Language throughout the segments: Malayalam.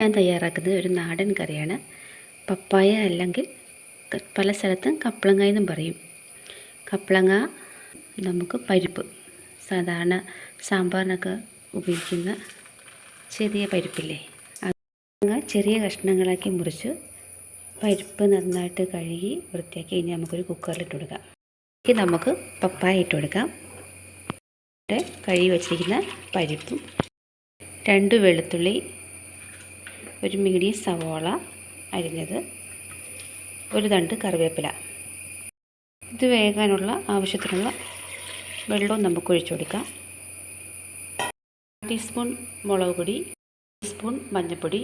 ഞാൻ തയ്യാറാക്കുന്നത് ഒരു നാടൻ കറിയാണ്. പപ്പായ അല്ലെങ്കിൽ പല സ്ഥലത്തും കപ്ലങ്ങ എന്നും പറയും. കപ്ലങ്ങ നമുക്ക് പരിപ്പ്, സാധാരണ സാമ്പാറിനൊക്കെ ഉപയോഗിക്കുന്ന ചെറിയ പരിപ്പില്ലേ, അത് ചെറിയ കഷ്ണങ്ങളാക്കി മുറിച്ച് പരിപ്പ് നന്നായിട്ട് കഴുകി വൃത്തിയാക്കി ഇനി നമുക്കൊരു കുക്കറിലിട്ട് കൊടുക്കാം. നമുക്ക് പപ്പായ ഇട്ട് കൊടുക്കാം. കഴുകി വച്ചിരിക്കുന്ന പരിപ്പും 2 വെളുത്തുള്ളി, ഒരു മീഡിയം സവോള അരിഞ്ഞത്, ഒരു തണ്ട് കറിവേപ്പില. ഇത് വേകാനുള്ള ആവശ്യത്തിനുള്ള വെള്ളവും നമുക്ക് ഒഴിച്ചു കൊടുക്കാം. ടീസ്പൂൺ മുളക് പൊടി, ടീസ്പൂൺ മഞ്ഞൾപ്പൊടി,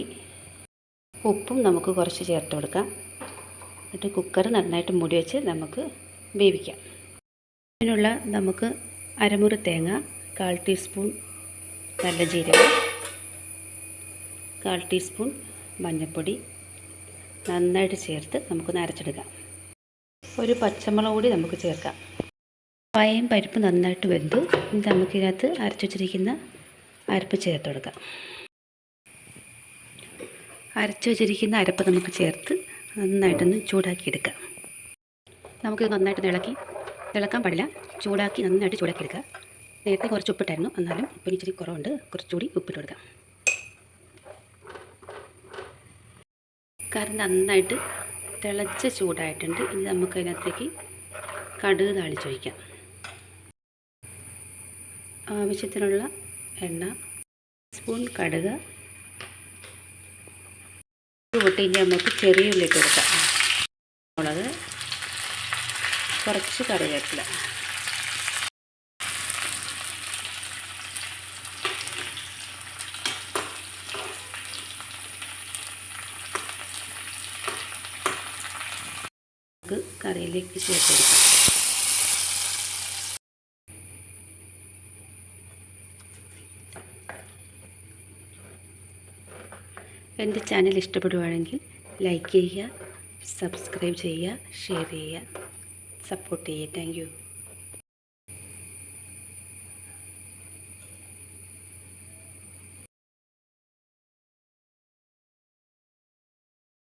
ഉപ്പും നമുക്ക് കുറച്ച് ചേർത്ത് കൊടുക്കാം. എന്നിട്ട് കുക്കർ നന്നായിട്ട് മൂടി വെച്ച് നമുക്ക് വേവിക്കാം. ഇതിനുള്ള നമുക്ക് അരമുറി തേങ്ങ, 1/4 ടീസ്പൂൺ നല്ല ജീരകം, 1/4 ടീസ്പൂൺ മഞ്ഞൾപ്പൊടി നന്നായിട്ട് ചേർത്ത് നമുക്കൊന്ന് അരച്ചെടുക്കാം. ഒരു പച്ചമുളക് കൂടി നമുക്ക് ചേർക്കാം. പപ്പായയും പരിപ്പ് നന്നായിട്ട് വെന്തു. ഇനി നമുക്കിതിനകത്ത് അരച്ചു വച്ചിരിക്കുന്ന അരപ്പ് ചേർത്ത് കൊടുക്കാം. അരച്ചു വച്ചിരിക്കുന്ന അരപ്പ് നമുക്ക് ചേർത്ത് നന്നായിട്ടൊന്ന് ചൂടാക്കിയെടുക്കാം. നമുക്കിത് നന്നായിട്ട് ഇളക്കാൻ പാടില്ല, നന്നായിട്ട് ചൂടാക്കിയെടുക്കുക. നേരത്തെ കുറച്ച് ഉപ്പിട്ടായിരുന്നു, എന്നാലും ഉപ്പിന് ഇച്ചിരി കുറവുണ്ട്, കുറച്ചുകൂടി ഉപ്പിട്ട് കൊടുക്കാം. കറി നന്നായിട്ട് തിളച്ച് ചൂടായിട്ടുണ്ട്. ഇനി നമുക്കതിനകത്തേക്ക് കടുക് താളിച്ചൊഴിക്കാം. ആവശ്യത്തിനുള്ള എണ്ണ, സ്പൂൺ കടുക് കൂട്ടി നമുക്ക് ചെറിയ ഉള്ളി ഇട്ട് കൊടുക്കാം. മുളക്, കുറച്ച് കറിവേപ്പില, കറിയിലേക്ക് ചേർത്ത് കൊടുക്കാം. എൻ്റെ ചാനൽ ഇഷ്ടപ്പെടുകയാണെങ്കിൽ ലൈക്ക് ചെയ്യുക, സബ്സ്ക്രൈബ് ചെയ്യുക, ഷെയർ ചെയ്യുക, സപ്പോർട്ട് ചെയ്യുക. Thank you.